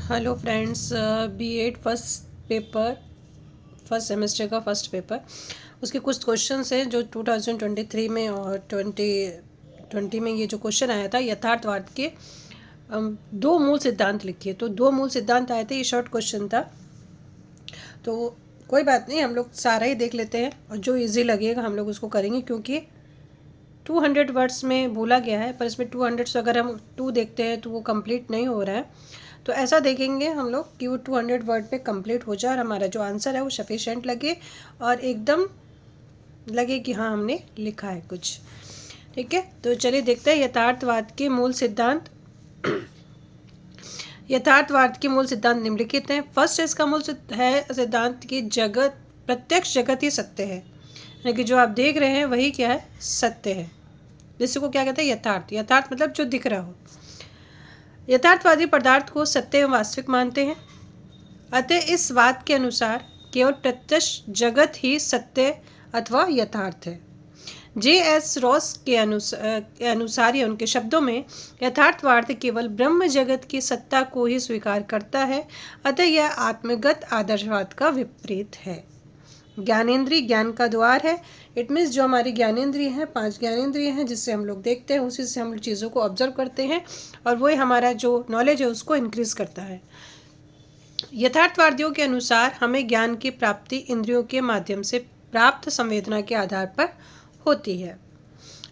Hello friends, B.Ed first semester का first paper उसके कुछ क्वेश्चंस हैं जो 2023 में और 2020 में ये जो क्वेश्चन आया था यथार्थवाद के दो मूल सिद्धांत लिखिए। तो दो मूल सिद्धांत आए थे, ये शॉर्ट क्वेश्चन था तो कोई बात नहीं, हम लोग सारा ही देख लेते हैं और जो इजी लगेगा हम लोग उसको करेंगे, क्योंकि 200 वर्ड्स में बोला गया है पर इसमें 200 से अगर हम 2 देखते हैं तो वो कंप्लीट नहीं हो रहा है। तो ऐसा देखेंगे हम लोग कि वो 200 वर्ड पे कंप्लीट हो जाए और हमारा जो आंसर है वो सफिशेंट लगे और एकदम लगे कि हाँ हमने लिखा है कुछ। ठीक है, तो चलिए देखते हैं यथार्थवाद के मूल सिद्धांत। यथार्थवाद के मूल सिद्धांत निम्नलिखित हैं। फर्स्ट इसका मूल है सिद्धांत कि जगत, प्रत्यक्ष जगत ही सत्य है, यानी कि जो आप देख रहे हैं वही क्या है, सत्य है। जिसको क्या कहते हैं, यथार्थ। यथार्थ मतलब जो दिख रहा हो। यथार्थवादी पदार्थ को सत्य एवं वास्तविक मानते हैं, अतः इस वाद के अनुसार केवल प्रत्यक्ष जगत ही सत्य अथवा यथार्थ है। J.S. रॉस के अनुसार या उनके शब्दों में यथार्थवाद केवल ब्रह्म जगत की सत्ता को ही स्वीकार करता है, अतः यह आत्मगत आदर्शवाद का विपरीत है। ज्ञानेंद्रिय ज्ञान का द्वार है। इट मीन्स जो हमारी ज्ञानेंद्रिय हैं, 5 ज्ञानेंद्रिय हैं जिससे हम लोग देखते हैं, उसी से हम लोग चीज़ों को ऑब्जर्व करते हैं और वही हमारा जो नॉलेज है उसको इंक्रीज करता है। यथार्थवादियों के अनुसार हमें ज्ञान की प्राप्ति इंद्रियों के माध्यम से प्राप्त संवेदना के आधार पर होती है।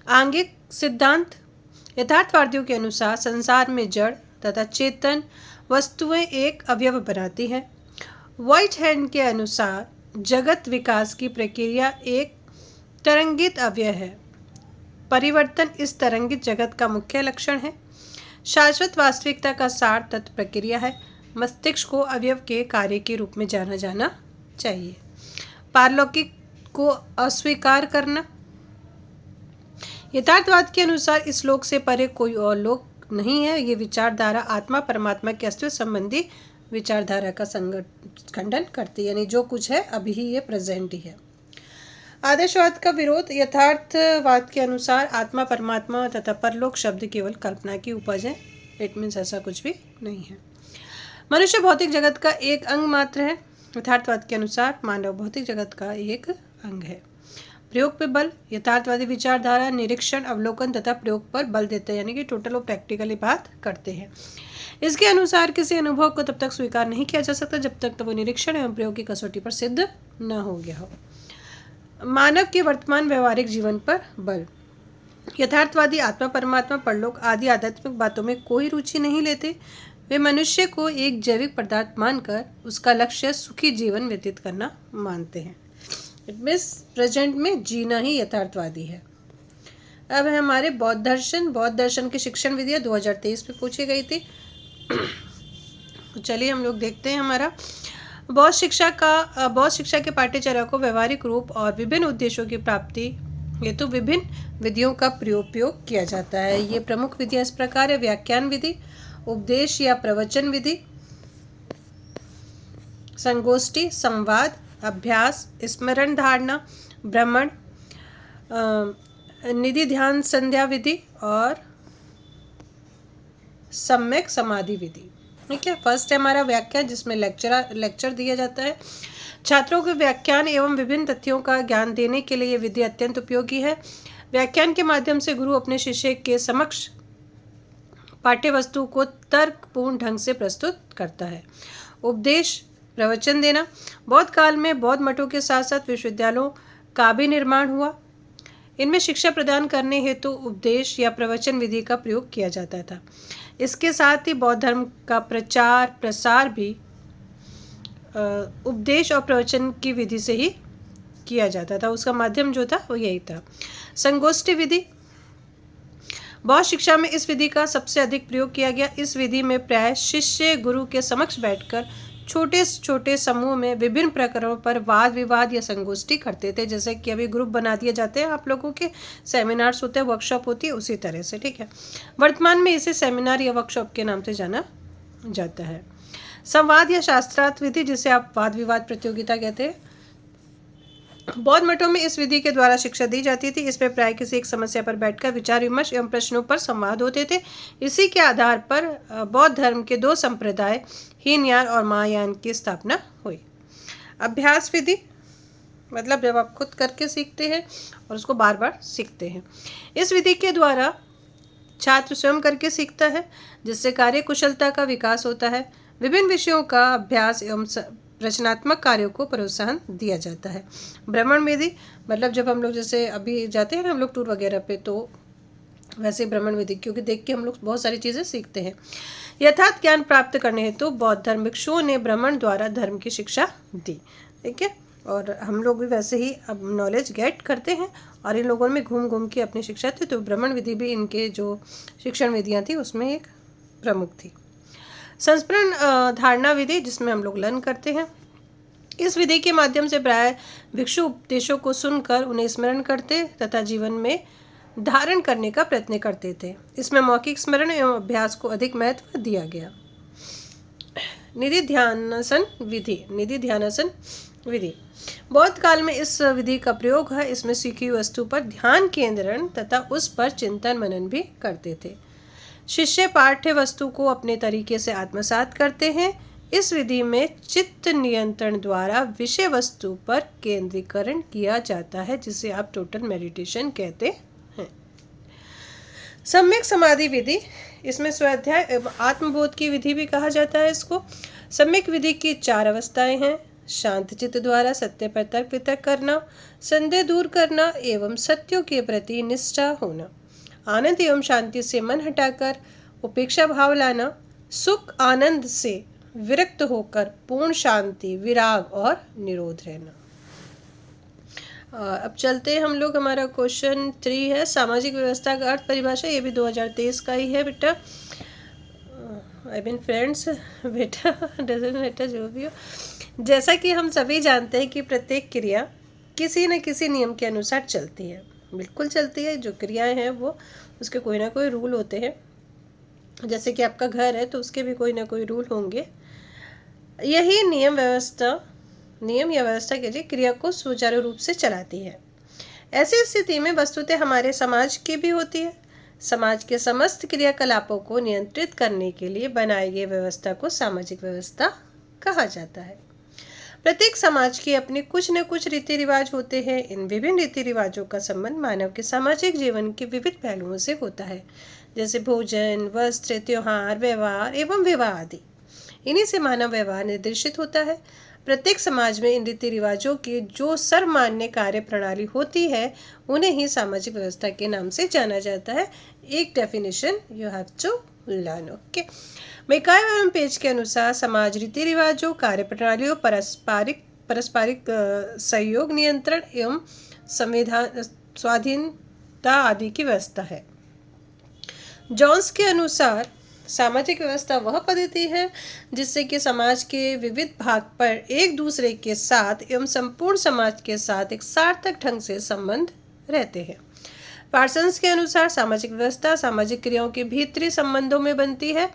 आंगिक सिद्धांत। यथार्थवादियों के अनुसार संसार में जड़ तथा चेतन वस्तुएं एक अवयव बनाती हैं। व्हाइट हैंड के अनुसार जगत विकास की प्रक्रिया एक तरंगित अवयव है। परिवर्तन इस तरंगित जगत का मुख्य लक्षण है। शाश्वत वास्तविकता का सार तत्व प्रक्रिया है। मस्तिष्क को अवयव के कार्य के रूप में जाना जाना चाहिए। पारलौकिक को अस्वीकार करना। यथार्थवाद के अनुसार इस लोक से परे कोई और लोक नहीं है। ये विचारधारा आत्मा परमात्मा के अस्तित्व संबंधी विचारधारा का खंडन करती है, यानी जो कुछ है अभी ही ये प्रेजेंट ही है। आदर्शवाद का विरोध। यथार्थवाद के अनुसार आत्मा परमात्मा तथा परलोक शब्द केवल कल्पना की उपज है। इट मीन्स ऐसा कुछ भी नहीं है। मनुष्य भौतिक जगत का एक अंग मात्र है। यथार्थवाद के अनुसार मानव भौतिक जगत का एक अंग है। प्रयोग पे बल। यथार्थवादी विचारधारा निरीक्षण, अवलोकन तथा प्रयोग पर बल देते हैं, यानी कि टोटल वो प्रैक्टिकली बात करते हैं। इसके अनुसार किसी अनुभव को तब तक स्वीकार नहीं किया जा सकता जब तक वो निरीक्षण एवं प्रयोग की कसौटी पर सिद्ध न हो गया हो। मानव के वर्तमान व्यवहारिक जीवन पर बल। यथार्थवादी आत्मा परमात्मा परलोक आदि आध्यात्मिक बातों में कोई रुचि नहीं लेते। वे मनुष्य को एक जैविक पदार्थ मानकर उसका लक्ष्य सुखी जीवन व्यतीत करना मानते हैं। इट मीन्स प्रेजेंट में जीना ही यथार्थवादी है। अब है हमारे बौद्ध दर्शन। बौद्ध दर्शन की शिक्षण विधियाँ 2023 में पूछी गई थी। तो चलिए हम लोग देखते हैं हमारा बौद्ध शिक्षा के पाठ्यचर्या को व्यवहारिक रूप और विभिन्न उद्देश्यों की प्राप्ति हेतु विभिन्न विधियों का प्रयोग किया जाता है। ये प्रमुख विधियाँ इस प्रकार है। व्याख्यान विधि, उपदेश या प्रवचन विधि, संगोष्ठी, संवाद, अभ्यास, स्मरण धारणा, भ्रमण, निधि ध्यान संध्या विधि और सम्यक समाधि विधि। ठीक है, फर्स्ट है हमारा व्याख्यान, जिसमें लेक्चर दिया जाता है। छात्रों को व्याख्यान एवं विभिन्न तथ्यों का ज्ञान देने के लिए यह विधि अत्यंत उपयोगी है। व्याख्यान के माध्यम से गुरु अपने शिष्य के समक्ष पाठ्य वस्तु को तर्कपूर्ण ढंग से प्रस्तुत करता है। उपदेश, प्रवचन देना। बौद्ध काल में बौद्ध मठों के साथ साथ विश्वविद्यालयों का भी निर्माण हुआ। इनमें शिक्षा प्रदान करने हेतु उपदेश या प्रवचन विधि का प्रयोग किया जाता था। इसके साथ ही बौद्ध धर्म का प्रचार प्रसार भी उपदेश और प्रवचन की विधि से ही किया जाता था। उसका माध्यम जो था वो यही था। संगोष्ठी विधि। बौद्ध शिक्षा में इस विधि का सबसे अधिक प्रयोग किया गया। इस विधि में प्राय शिष्य गुरु के समक्ष बैठकर छोटे छोटे समूह में विभिन्न प्रकरणों पर वाद विवाद या संगोष्ठी करते थे। जैसे कि अभी ग्रुप बना दिए जाते हैं आप लोगों के, सेमिनार्स होते हैं, वर्कशॉप होती है, उसी तरह से। ठीक है, वर्तमान में इसे सेमिनार या वर्कशॉप के नाम से जाना जाता है। संवाद या शास्त्रार्थ विधि, जिसे आप वाद विवाद प्रतियोगिता कहते हैं। बौद्ध मठों में इस विधि के द्वारा शिक्षा दी जाती थी। इसमें प्राय किसी एक समस्या पर बैठकर विचार विमर्श एवं प्रश्नों पर संवाद होते थे। इसी के आधार पर बौद्ध धर्म के दो संप्रदाय, हीनयान और महायान की स्थापना हुई। अभ्यास विधि मतलब जब आप खुद करके सीखते हैं और उसको बार बार सीखते हैं। इस विधि के द्वारा छात्र स्वयं करके सीखता है, जिससे कार्य कुशलता का विकास होता है। विभिन्न विषयों का अभ्यास एवं रचनात्मक कार्यों को प्रोत्साहन दिया जाता है। भ्रमण विधि मतलब जब हम लोग जैसे अभी जाते हैं ना हम लोग टूर वगैरह पे, तो वैसे भ्रमण विधि, क्योंकि देख के हम लोग बहुत सारी चीज़ें सीखते हैं। यथार्थ ज्ञान प्राप्त करने हेतु बौद्ध धर्म भिक्षुओं ने भ्रमण द्वारा धर्म की शिक्षा दी। ठीक है, और हम लोग भी वैसे ही अब नॉलेज गेट करते हैं और इन लोगों में घूम घूम के अपनी शिक्षा थी। तो भ्रमण विधि भी इनके जो शिक्षण विधियाँ थी उसमें एक प्रमुख थी। संस्मरण धारणा विधि जिसमें हम लोग लर्न करते हैं। इस विधि के माध्यम से प्राय भिक्षु उपदेशों को सुनकर उन्हें स्मरण करते तथा जीवन में धारण करने का प्रयत्न करते थे। इसमें मौखिक स्मरण एवं अभ्यास को अधिक महत्व दिया गया। निधि ध्यानासन विधि बौद्ध काल में इस विधि का प्रयोग है। इसमें सीखी वस्तु पर ध्यान केंद्रण तथा उस पर चिंतन मनन भी करते थे। शिष्य पाठ्य वस्तु को अपने तरीके से आत्मसात करते हैं। इस विधि में चित्त नियंत्रण द्वारा विषय वस्तु पर केंद्रीकरण किया जाता है, जिसे आप टोटल मेडिटेशन कहते हैं। सम्यक समाधि विधि, इसमें स्वाध्याय एवं आत्मबोध की विधि भी कहा जाता है इसको। सम्यक विधि की 4 अवस्थाएं हैं। शांत चित्त द्वारा सत्य पर तर्क वितर्क करना, संदेह दूर करना एवं सत्यों के प्रति निष्ठा होना, आनंद एवं शांति से मन हटाकर उपेक्षा भाव लाना, सुख आनंद से विरक्त होकर पूर्ण शांति, विराग और निरोध रहना। अब चलते हैं हम लोग, हमारा क्वेश्चन 3 है सामाजिक व्यवस्था का अर्थ परिभाषा। ये भी 2023 का ही है बेटा, आई मीन फ्रेंड्स, बेटा डजंट मैटर जो भी हो। जैसा कि हम सभी जानते हैं कि प्रत्येक क्रिया किसी न किसी नियम के अनुसार चलती है, बिल्कुल चलती है। जो क्रियाएं हैं वो उसके कोई ना कोई रूल होते हैं। जैसे कि आपका घर है तो उसके भी कोई ना कोई रूल होंगे। यही नियम या व्यवस्था के लिए क्रिया को सुचारू रूप से चलाती है। ऐसी स्थिति में वस्तुतः हमारे समाज की भी होती है। समाज के समस्त क्रियाकलापों को नियंत्रित करने के लिए बनाई गई व्यवस्था को सामाजिक व्यवस्था कहा जाता है। प्रत्येक समाज के अपने कुछ न कुछ रीति रिवाज होते हैं। इन विभिन्न रीति रिवाजों का संबंध मानव के सामाजिक जीवन के विविध पहलुओं से होता है, जैसे भोजन, वस्त्र, त्योहार, व्यवहार एवं विवाह आदि। इन्हीं से मानव व्यवहार निर्देशित होता है। प्रत्येक समाज में इन रीति रिवाजों की जो सर्वमान्य कार्य प्रणाली होती है उन्हें ही सामाजिक व्यवस्था के नाम से जाना जाता है। एक definition you have to learn. Okay, मैकाय एवं पेज के अनुसार समाज रीति रिवाजों, कार्य प्रणालियों, पारस्परिक सहयोग, नियंत्रण एवं संविधान स्वाधीनता आदि की व्यवस्था है। जॉन्स के अनुसार सामाजिक व्यवस्था वह पद्धति है जिससे कि समाज के विविध भाग पर एक दूसरे के साथ एवं संपूर्ण समाज के साथ एक सार्थक ढंग से संबंध रहते हैं। पार्सन्स के अनुसार सामाजिक व्यवस्था सामाजिक क्रियाओं के भीतरी संबंधों में बनती है।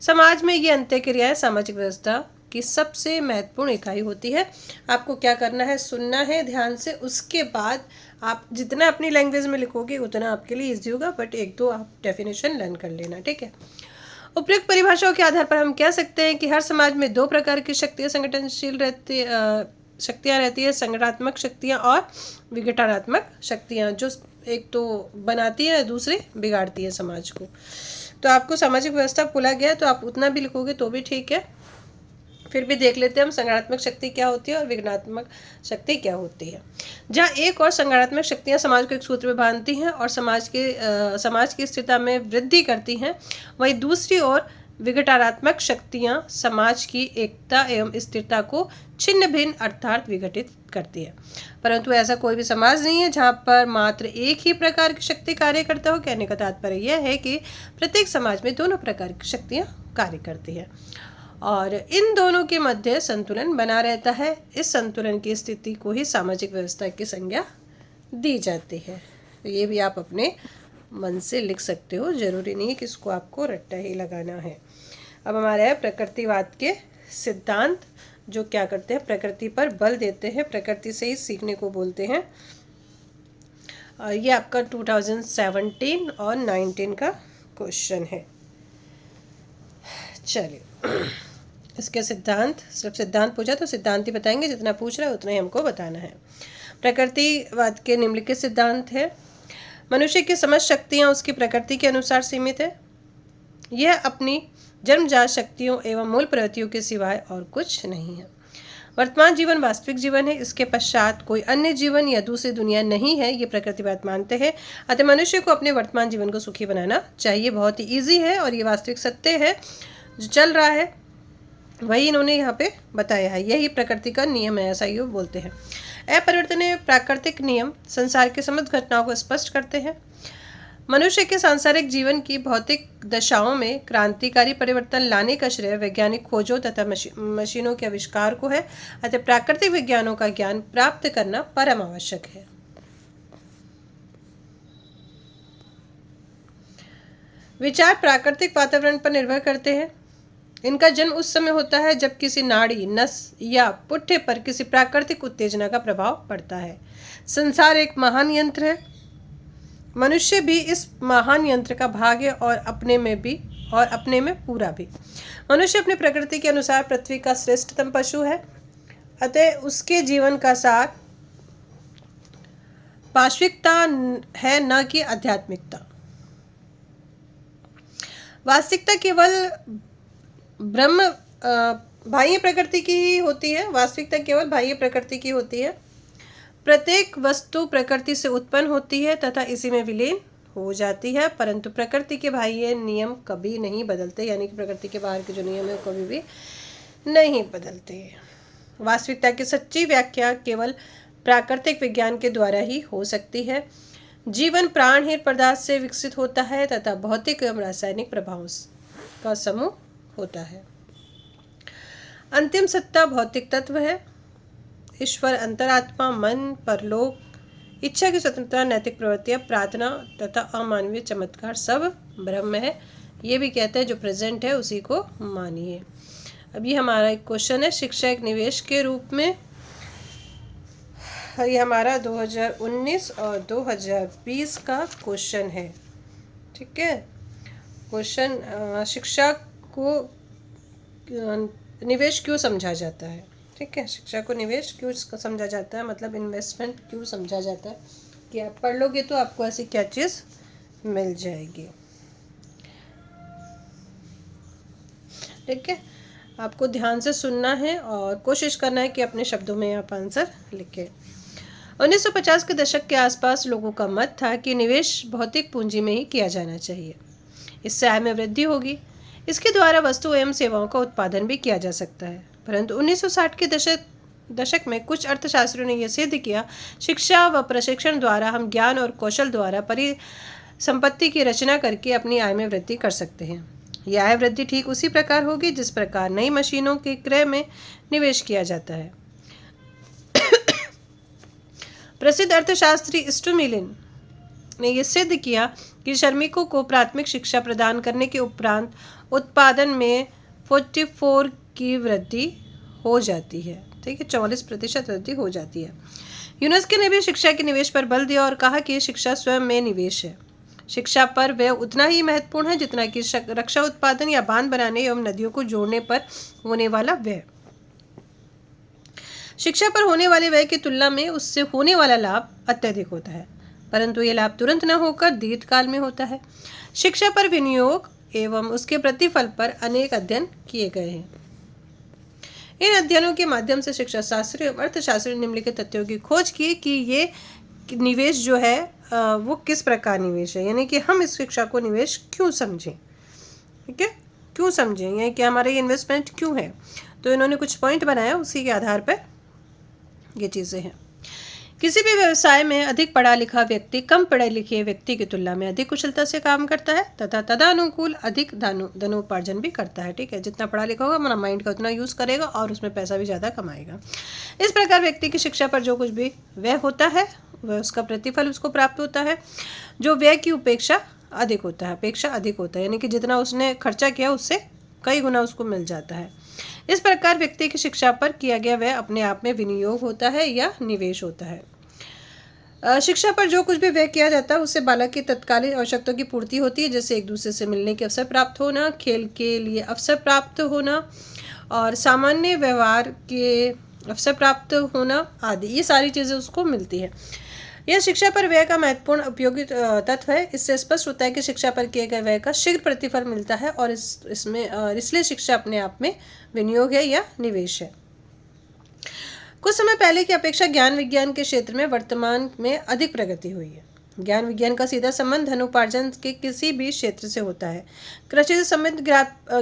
समाज में ये अंत्य क्रियाएं सामाजिक व्यवस्था की सबसे महत्वपूर्ण इकाई होती है। आपको क्या करना है, सुनना है ध्यान से, उसके बाद आप जितना अपनी लैंग्वेज में लिखोगे उतना आपके लिए ईजी होगा, बट 1-2 आप डेफिनेशन लर्न कर लेना, ठीक है। उपयुक्त परिभाषाओं के आधार पर हम कह सकते हैं कि हर समाज में 2 प्रकार की शक्तियाँ संगठनशील शक्तियाँ रहती है, संगठनात्मक शक्तियाँ और विघटनात्मक शक्तियाँ, जो एक तो बनाती है, दूसरी बिगाड़ती है समाज को। तो आपको सामाजिक व्यवस्था भूला गया तो आप उतना भी लिखोगे तो भी ठीक है। फिर भी देख लेते हैं हम संगठनात्मक शक्ति क्या होती है और विघटनात्मक शक्ति क्या होती है। जहाँ एक और संगठनात्मक शक्तियाँ समाज को एक सूत्र में बांधती हैं और समाज की स्थिरता में वृद्धि करती हैं, वहीं दूसरी ओर विघटनात्मक शक्तियाँ समाज की एकता एवं स्थिरता को छिन्न भिन्न अर्थात विघटित करती है। परंतु ऐसा कोई भी समाज नहीं है जहाँ पर मात्र एक ही प्रकार की शक्ति कार्य करता हो। कहने का तात्पर्य यह है कि प्रत्येक समाज में दोनों प्रकार की शक्तियाँ कार्य करती है और इन दोनों के मध्य संतुलन बना रहता है। इस संतुलन की स्थिति को ही सामाजिक व्यवस्था की संज्ञा दी जाती है। तो ये भी आप अपने मन से लिख सकते हो, जरूरी नहीं कि इसको आपको रट्टा ही लगाना है। अब हमारा है प्रकृतिवाद के सिद्धांत, जो क्या करते हैं, प्रकृति पर बल देते हैं, प्रकृति से ही सीखने को बोलते हैं। ये आपका 2017 और 19 का क्वेश्चन है। चलिए, इसके सिद्धांत, सिर्फ सिद्धांत पूछा तो सिद्धांत ही बताएंगे, जितना पूछ रहा है उतना ही हमको बताना है। प्रकृतिवाद के निम्नलिखित सिद्धांत है। मनुष्य की समझ शक्तियाँ उसकी प्रकृति के अनुसार सीमित है। यह अपनी जन्मजात शक्तियों एवं मूल प्रवृत्तियों के सिवाय और कुछ नहीं है। वर्तमान जीवन वास्तविक जीवन है, इसके पश्चात कोई अन्य जीवन या दूसरी दुनिया नहीं है, ये प्रकृतिवाद मानते हैं। अतः मनुष्य को अपने वर्तमान जीवन को सुखी बनाना चाहिए। बहुत ही ईजी है और ये वास्तविक सत्य है, जो चल रहा है वही इन्होंने यहाँ पे बताया है। यही प्रकृति का नियम है, ऐसा ये बोलते हैं। अपरिवर्तनीय प्राकृतिक नियम संसार के समस्त घटनाओं को स्पष्ट करते हैं। मनुष्य के सांसारिक जीवन की भौतिक दशाओं में क्रांतिकारी परिवर्तन लाने का श्रेय वैज्ञानिक खोजों तथा मशीनों के आविष्कार को है। अतः प्राकृतिक विज्ञानों का ज्ञान प्राप्त करना परम आवश्यक है। विचार प्राकृतिक वातावरण पर निर्भर करते हैं। इनका जन्म उस समय होता है जब किसी नाड़ी, नस या पुट्ठे पर किसी प्राकृतिक उत्तेजना का प्रभाव पड़ता है। संसार एक महान यंत्र है, मनुष्य भी इस महान यंत्र का भाग है और अपने में पूरा भी। मनुष्य अपनी प्रकृति के अनुसार पृथ्वी का श्रेष्ठतम पशु है। अतः उसके जीवन का सार पाश्विकता है, न कि आध्यात्मिकता। वास्तविकता केवल ब्रह्म बाह्य प्रकृति की ही होती है। वास्तविकता केवल बाह्य प्रकृति की होती है। प्रत्येक वस्तु प्रकृति से उत्पन्न होती है तथा इसी में विलीन हो जाती है, परंतु प्रकृति के बाह्य नियम कभी नहीं बदलते, यानी कि प्रकृति के बाहर के जो नियम है कभी भी नहीं बदलते। वास्तविकता की सच्ची व्याख्या केवल प्राकृतिक विज्ञान के द्वारा ही हो सकती है। जीवन प्राणहीन पदार्थ से विकसित होता है तथा भौतिक एवं रासायनिक प्रभावों का समूह होता है। अंतिम सत्ता भौतिक तत्व है। ईश्वर, अंतरात्मा, मन, परलोक, इच्छा की स्वतंत्रता, नैतिक प्रवृत्तियाँ, प्रार्थना तथा अमानवीय चमत्कार सब ब्रह्म है। ये भी कहते हैं जो प्रेजेंट है उसी को मानिए। अब ये हमारा एक क्वेश्चन है, शिक्षा एक निवेश के रूप में। ये हमारा 2019 और 2020 का क्वेश्चन है। ठीक है, क्वेश्चन शिक्षा को निवेश क्यों समझा जाता है। ठीक है, शिक्षा को निवेश क्यों समझा जाता है, मतलब इन्वेस्टमेंट क्यों समझा जाता है कि आप पढ़ लोगे तो आपको ऐसी क्या चीज़ मिल जाएगी। ठीक है, आपको ध्यान से सुनना है और कोशिश करना है कि अपने शब्दों में आप आंसर लिखें। 1950 के दशक के आसपास लोगों का मत था कि निवेश भौतिक पूंजी में ही किया जाना चाहिए, इससे आय में वृद्धि होगी, इसके द्वारा वस्तु एवं सेवाओं का उत्पादन भी किया जा सकता है। परंतु 1960 के दशक में कुछ अर्थशास्त्रियों ने यह सिद्ध किया, शिक्षा व प्रशिक्षण द्वारा हम ज्ञान और कौशल द्वारा परिसंपत्ति की रचना करके अपनी आय में वृद्धि कर सकते हैं। यह आय वृद्धि ठीक उसी प्रकार होगी जिस प्रकार नई मशीनों के क्रय में निवेश किया जाता है। प्रसिद्ध अर्थशास्त्री स्टुमिलिन ने यह सिद्ध किया कि श्रमिकों को प्राथमिक शिक्षा प्रदान करने के उपरांत उत्पादन में 44 की वृद्धि हो जाती है। ठीक है, 44% वृद्धि हो जाती है। यूनेस्को ने भी शिक्षा के निवेश पर बल दिया और कहा कि शिक्षा स्वयं में निवेश है। शिक्षा पर व्यय उतना ही महत्वपूर्ण है जितना कि रक्षा उत्पादन या बांध बनाने एवं नदियों को जोड़ने पर होने वाला व्यय। शिक्षा पर होने वाले व्यय की तुलना में उससे होने वाला लाभ अत्यधिक होता है, परंतु यह लाभ तुरंत न होकर दीर्घकाल में होता है। शिक्षा पर विनियोग एवं उसके प्रतिफल पर अनेक अध्ययन किए गए हैं। इन अध्ययनों के माध्यम से शिक्षा शास्त्री एवं अर्थशास्त्री निम्नलिखित तथ्यों की खोज की कि ये निवेश जो है वो किस प्रकार निवेश है, यानी कि हम इस शिक्षा को निवेश क्यों समझें। ठीक है, क्यों समझें, यानी कि हमारा ये इन्वेस्टमेंट क्यों है। तो इन्होंने कुछ पॉइंट बनाया, उसी के आधार पर ये चीज़ें हैं। किसी भी व्यवसाय में अधिक पढ़ा लिखा व्यक्ति कम पढ़े लिखे व्यक्ति की तुलना में अधिक कुशलता से काम करता है तथा तदानुकूल अधिक धनोपार्जन भी करता है। ठीक है, जितना पढ़ा लिखा होगा अपना माइंड का उतना यूज़ करेगा और उसमें पैसा भी ज़्यादा कमाएगा। इस प्रकार व्यक्ति की शिक्षा पर जो कुछ भी व्यय होता है वह उसका प्रतिफल उसको प्राप्त होता है, जो व्यय की अपेक्षा अधिक होता है, यानी कि जितना उसने खर्चा किया उससे कई गुना उसको मिल जाता है। इस प्रकार व्यक्ति की शिक्षा पर किया गया व्यय अपने आप में विनियोग होता है या निवेश होता है। शिक्षा पर जो कुछ भी व्यय किया जाता है उससे बालक की तत्कालीन आवश्यकताओं की पूर्ति होती है, जैसे एक दूसरे से मिलने के अवसर प्राप्त होना, खेल के लिए अवसर प्राप्त होना और सामान्य व्यवहार के अवसर प्राप्त होना आदि। ये सारी चीज़ें उसको मिलती है। यह शिक्षा पर व्यय का महत्वपूर्ण उपयोगी तत्व है। इससे स्पष्ट होता है कि शिक्षा पर किए गए व्यय का शीघ्र प्रतिफल मिलता है और इसलिए शिक्षा अपने आप में विनियोग है या निवेश है। कुछ समय पहले की अपेक्षा ज्ञान विज्ञान के क्षेत्र में वर्तमान में अधिक प्रगति हुई है। ज्ञान विज्ञान का सीधा संबंध धन उपार्जन के किसी भी क्षेत्र से होता है। कृषि से संबंधित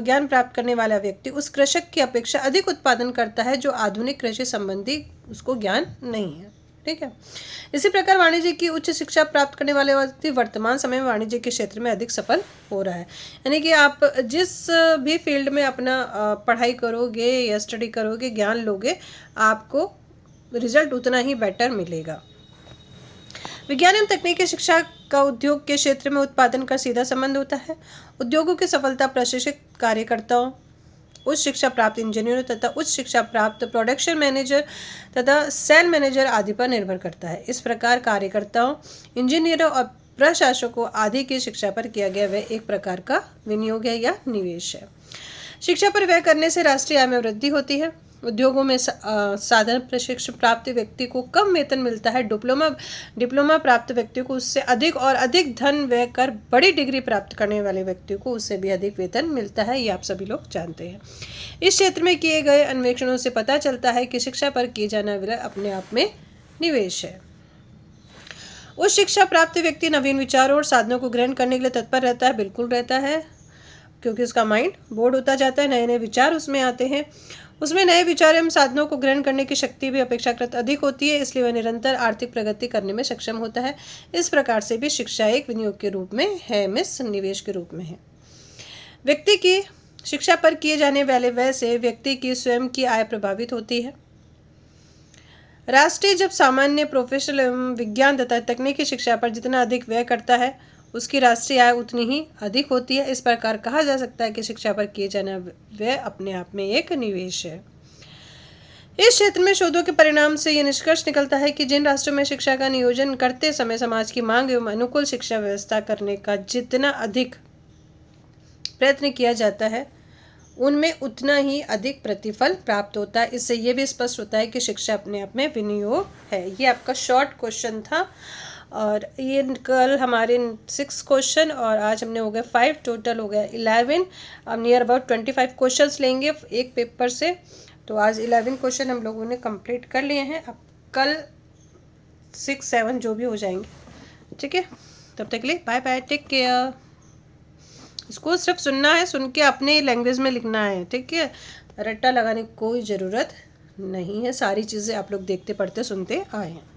ज्ञान प्राप्त करने वाला व्यक्ति उस कृषक की अपेक्षा अधिक उत्पादन करता है जो आधुनिक कृषि संबंधी उसको ज्ञान नहीं है। ठीक है। इसी प्रकार वाणिज्य की उच्च शिक्षा प्राप्त करने वाले व्यक्ति वर्तमान समय में वाणिज्य के क्षेत्र में अधिक सफल हो रहा है। यानी कि आप जिस भी फील्ड में अपना पढ़ाई करोगे या स्टडी करोगे, ज्ञान लोगे, आपको रिजल्ट उतना ही बेटर मिलेगा। विज्ञान एवं तकनीकी शिक्षा का उद्योग के क्षेत्र में उत्पादन का सीधा संबंध होता है। उद्योगों की सफलता प्रशिक्षित कार्यकर्ताओं, उच्च शिक्षा प्राप्त इंजीनियरों तथा उच्च शिक्षा प्राप्त प्रोडक्शन मैनेजर तथा सेल मैनेजर आदि पर निर्भर करता है। इस प्रकार कार्यकर्ताओं, इंजीनियरों और प्रशासकों आदि की शिक्षा पर किया गया व्यय एक प्रकार का विनियोग है या निवेश है। शिक्षा पर व्यय करने से राष्ट्रीय आय में वृद्धि होती है। उद्योगों में साधारण प्रशिक्षण प्राप्त व्यक्ति को कम वेतन मिलता है। डिप्लोमा प्राप्त व्यक्ति को उससे अधिक और अधिक धन व्यय कर बड़ी डिग्री प्राप्त करने वाले व्यक्ति को उससे भी अधिक वेतन मिलता है। ये आप सभी लोग जानते हैं। इस क्षेत्र में किए गए अन्वेषणों से पता चलता है कि शिक्षा पर किए जाना व्यय अपने आप में निवेश है। उच्च शिक्षा प्राप्त व्यक्ति नवीन विचारों और साधनों को ग्रहण करने के लिए तत्पर रहता है। बिल्कुल रहता है, क्योंकि उसका माइंड बोर्ड होता जाता है, नए नए विचार उसमें आते हैं। उसमें नए विचार एवं साधनों को ग्रहण करने की शक्ति भी अपेक्षाकृत अधिक होती है, इसलिए वह निरंतर आर्थिक प्रगति करने में सक्षम होता है। इस प्रकार से भी शिक्षा एक विनियोग के रूप में है, निवेश के रूप में है। व्यक्ति की शिक्षा पर किए जाने वाले व्यय से व्यक्ति की स्वयं की आय प्रभावित होती है। राष्ट्रीय जब सामान्य, प्रोफेशनल एवं विज्ञान तथा तकनीकी शिक्षा पर जितना अधिक व्यय करता है उसकी राष्ट्रीय आय उतनी ही अधिक होती है। इस प्रकार कहा जा सकता है कि शिक्षा पर किए जाना व्यय अपने आप में एक निवेश है। इस क्षेत्र में शोधों के परिणाम से यह निष्कर्ष निकलता है कि जिन राष्ट्रों में शिक्षा का नियोजन करते समय समाज की मांग एवं अनुकूल शिक्षा व्यवस्था करने का जितना अधिक प्रयत्न किया जाता है उनमें उतना ही अधिक प्रतिफल प्राप्त होता है। इससे यह भी स्पष्ट होता है कि शिक्षा अपने आप में विनियोग है। ये आपका शॉर्ट क्वेश्चन था और ये कल हमारे 6 क्वेश्चन और आज हमने हो गए 5, टोटल हो गया 11। अब नियर अबाउट 25 क्वेश्चंस लेंगे एक पेपर से। तो आज 11 क्वेश्चन हम लोगों ने कंप्लीट कर लिए हैं। अब कल 6, 7 जो भी हो जाएंगे। ठीक है, तब तक के लिए बाय बाय, टेक केयर। इसको सिर्फ सुनना है, सुन के अपने लैंग्वेज में लिखना है। ठीक है, रट्टा लगाने की कोई ज़रूरत नहीं है। सारी चीज़ें आप लोग देखते पढ़ते सुनते आए हैं।